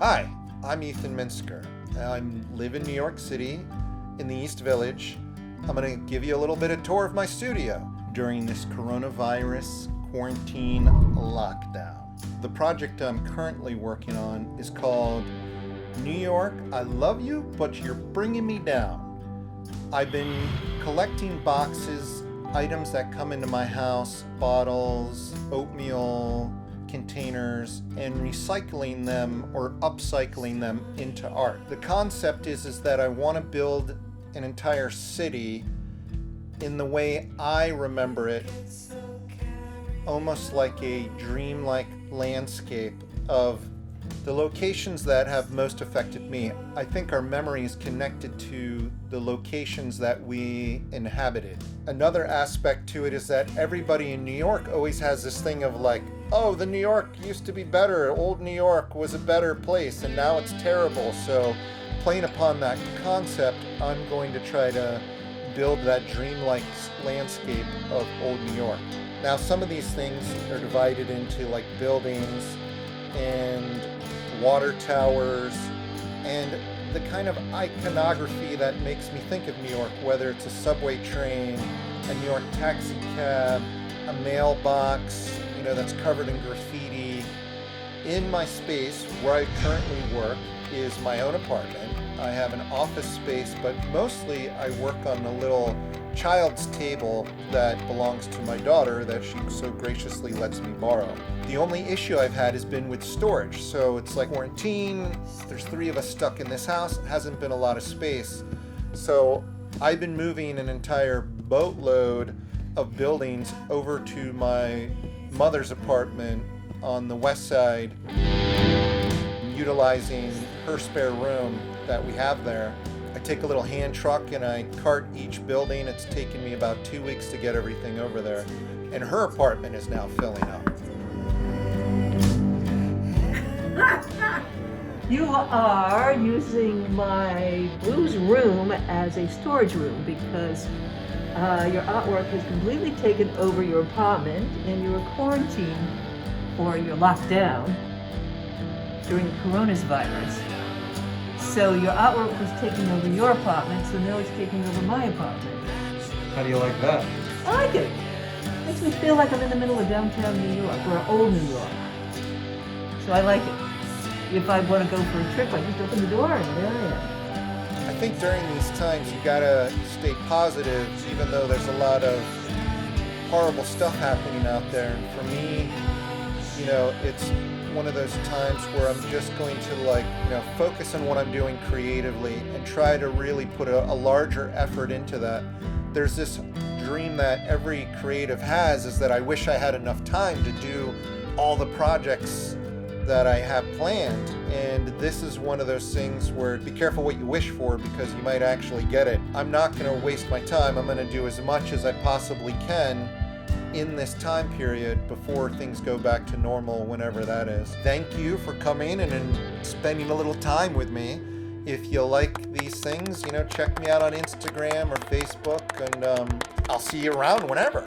Hi, I'm Ethan Minsker. I live in New York City in the East Village. I'm going to give you a little bit of tour of my studio during this coronavirus quarantine lockdown. The project I'm currently working on is called New York, I Love You, but You're Bringing Me Down. I've been collecting boxes, items that come into my house, bottles, oatmeal, containers, and recycling them or upcycling them into art. The concept is that I want to build an entire city in the way I remember it, almost like a dreamlike landscape of the locations that have most affected me. I think our memory is connected to the locations that we inhabited. Another aspect to it is that everybody in New York always has this thing of like, oh, the New York used to be better. Old New York was a better place and now it's terrible. So playing upon that concept, I'm going to try to build that dreamlike landscape of old New York. Now, some of these things are divided into like buildings and water towers and the kind of iconography that makes me think of New York, whether it's a subway train, a New York taxi cab, a mailbox, that's covered in graffiti. In my space where I currently work is my own apartment. I have an office space, but mostly I work on a little child's table that belongs to my daughter that she so graciously lets me borrow. The only issue I've had has been with storage. So it's like quarantine, there's 3 of us stuck in this house, it hasn't been a lot of space. So I've been moving an entire boatload of buildings over to my mother's apartment on the west side, utilizing her spare room that we have there. I take a little hand truck and I cart each building. It's taken me about 2 weeks to get everything over there. And her apartment is now filling up. You are using my blues room as a storage room because your artwork has completely taken over your apartment and you were quarantined or you're locked down during the coronavirus. So your artwork was taking over your apartment, so now it's taking over my apartment. How do you like that? I like it. Makes me feel like I'm in the middle of downtown New York or old New York. So I like it. If I want to go for a trip, I just open the door and there I am. I think during these times you gotta stay positive, even though there's a lot of horrible stuff happening out there. And for me, it's one of those times where I'm just going to focus on what I'm doing creatively and try to really put a larger effort into that. There's this dream that every creative has, is that I wish I had enough time to do all the projects that I have planned, and this is one of those things where be careful what you wish for because you might actually get it. I'm not going to waste my time. I'm going to do as much as I possibly can in this time period before things go back to normal, whenever that is. Thank you for coming and spending a little time with me. If you like these things, check me out on Instagram or Facebook, and I'll see you around whenever.